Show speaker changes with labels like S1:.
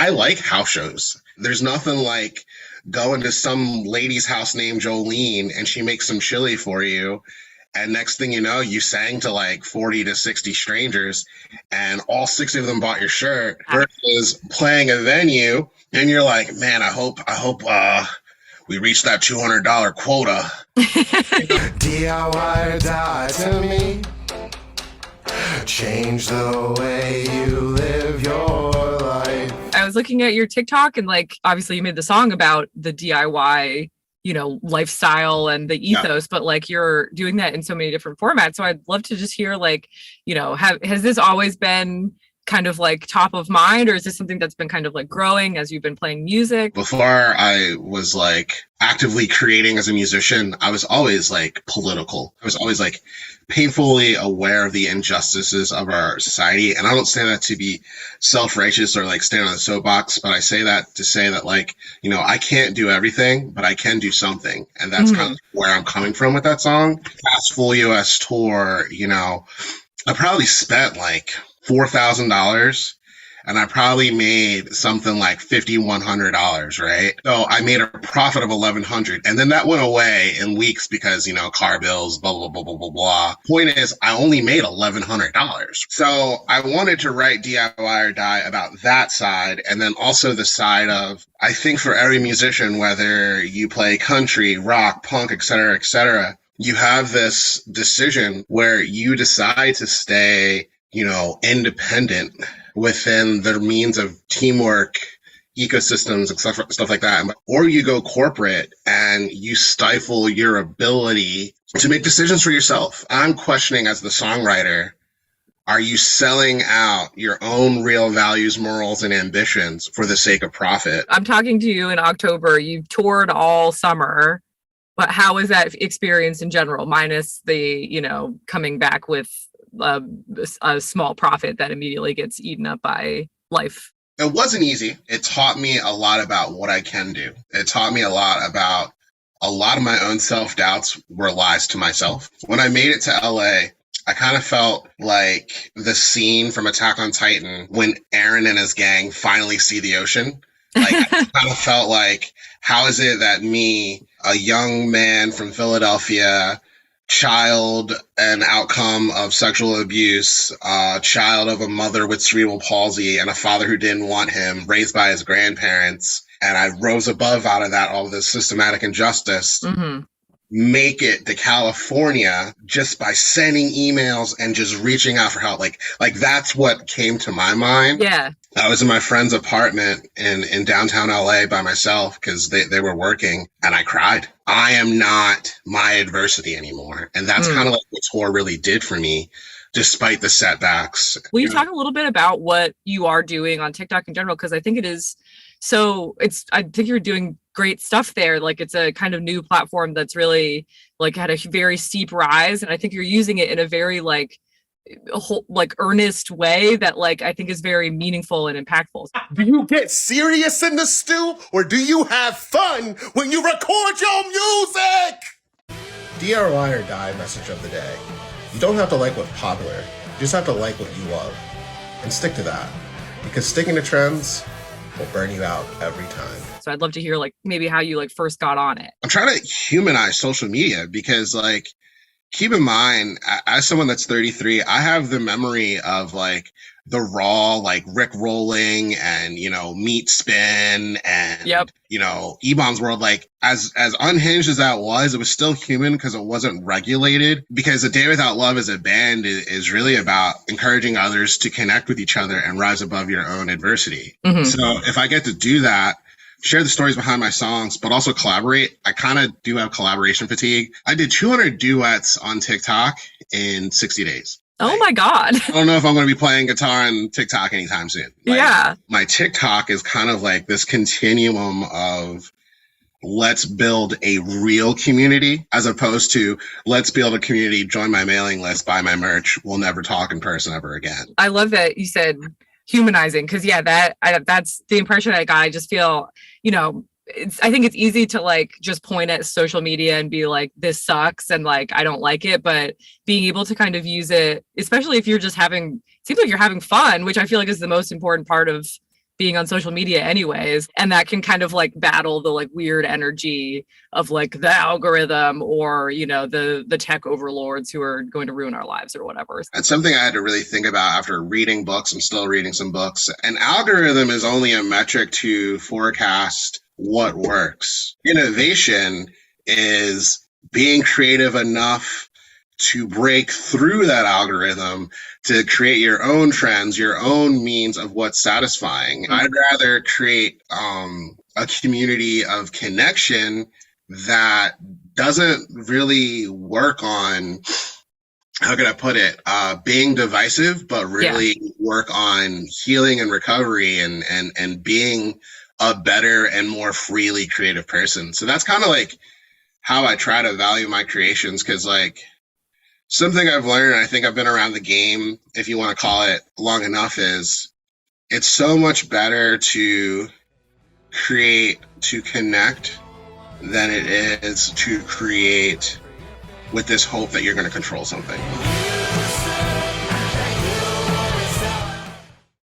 S1: I like house shows. There's nothing like going to some lady's house named Jolene and she makes some chili for you. And next thing you know, you sang to like 40 to 60 strangers and all 60 of them bought your shirt versus playing a venue and you're like, man, I hope we reach that $200 quota. DIY or die to me. Change the way you live your life.
S2: I was looking at your TikTok and like, obviously you made the song about the DIY, lifestyle and the ethos, but like you're doing that in so many different formats. So I'd love to just hear like, has this always been kind of like top of mind, or is this something that's been kind of like growing as you've been playing music?
S1: Before I was like actively creating as a musician, I was always like political. I was always like painfully aware of the injustices of our society. And I don't say that to be self-righteous or like stand on the soapbox, but I say that to say that like, I can't do everything, but I can do something. And that's kind of where I'm coming from with that song. Past full US tour, I probably spent like $4,000 and I probably made something like $5,100, right? So I made a profit of $1,100 and then that went away in weeks because, car bills, blah, blah, blah, blah, blah, blah. Point is, I only made $1,100. So I wanted to write DIY or Die about that side. And then also the side of, I think for every musician, whether you play country, rock, punk, et cetera, you have this decision where you decide to stay independent within the means of teamwork, ecosystems, stuff like that. Or you go corporate and you stifle your ability to make decisions for yourself. I'm questioning as the songwriter, are you selling out your own real values, morals, and ambitions for the sake of profit?
S2: I'm talking to you in October. You've toured all summer. But how was that experience in general, minus the, coming back with a small profit that immediately gets eaten up by life?
S1: It wasn't easy. It taught me a lot about what I can do. It taught me a lot about a lot of my own self-doubts were lies to myself. When I made it to LA, I kind of felt like the scene from Attack on Titan when Eren and his gang finally see the ocean. Like, I kind of felt like, how is it that me, a young man from Philadelphia, child and outcome of sexual abuse, child of a mother with cerebral palsy and a father who didn't want him, raised by his grandparents, and I rose above out of that, all this systematic injustice, make it to California just by sending emails and just reaching out for help. Like that's what came to my mind.
S2: Yeah.
S1: I was in my friend's apartment in downtown LA by myself because they were working and I cried. I am not my adversity anymore. And that's kind of like what tour really did for me, despite the setbacks.
S2: Will you talk a little bit about what you are doing on TikTok in general? Because I think I think you're doing great stuff there. Like it's a kind of new platform that's really like had a very steep rise. And I think you're using it in a very like earnest way that like I think is very meaningful and impactful.
S3: Do you get serious in the stew or do you have fun when you record your music? DIY or Die message of the day. You don't have to like what's popular. You just have to like what you love. And stick to that. Because sticking to trends will burn you out every time.
S2: So I'd love to hear like maybe how you like first got on it.
S1: I'm trying to humanize social media because like, keep in mind, as someone that's 33, I have the memory of like the raw, like Rick rolling and, meat spin and, E-Bombs World. Like as unhinged as that was, it was still human because it wasn't regulated, because A Day Without Love as a band is really about encouraging others to connect with each other and rise above your own adversity. So if I get to do that, share the stories behind my songs, but also collaborate. I kind of do have collaboration fatigue. I did 200 duets on TikTok in 60 days.
S2: Oh my God.
S1: I don't know if I'm going to be playing guitar on TikTok anytime soon.
S2: Yeah.
S1: My TikTok is kind of like this continuum of let's build a real community as opposed to let's build a community, join my mailing list, buy my merch. We'll never talk in person ever again.
S2: I love that you said humanizing, because that's the impression I got. I just feel, I think it's easy to like just point at social media and be like, this sucks and like I don't like it, but being able to kind of use it, especially if you're just seems like you're having fun, which I feel like is the most important part of being on social media anyways, and that can kind of like battle the like weird energy of like the algorithm or, you know, the tech overlords who are going to ruin our lives or whatever.
S1: That's something I had to really think about after reading books. I'm still reading some books. An algorithm is only a metric to forecast what works. Innovation is being creative enough to break through that algorithm to create your own trends, your own means of what's satisfying. I'd rather create a community of connection that doesn't really work on, how can I put it, being divisive, but really work on healing and recovery and being a better and more freely creative person. So that's kind of like how I try to value my creations, because like something I've learned, I think I've been around the game, if you want to call it, long enough, is it's so much better to create, to connect, than it is to create with this hope that you're going to control something.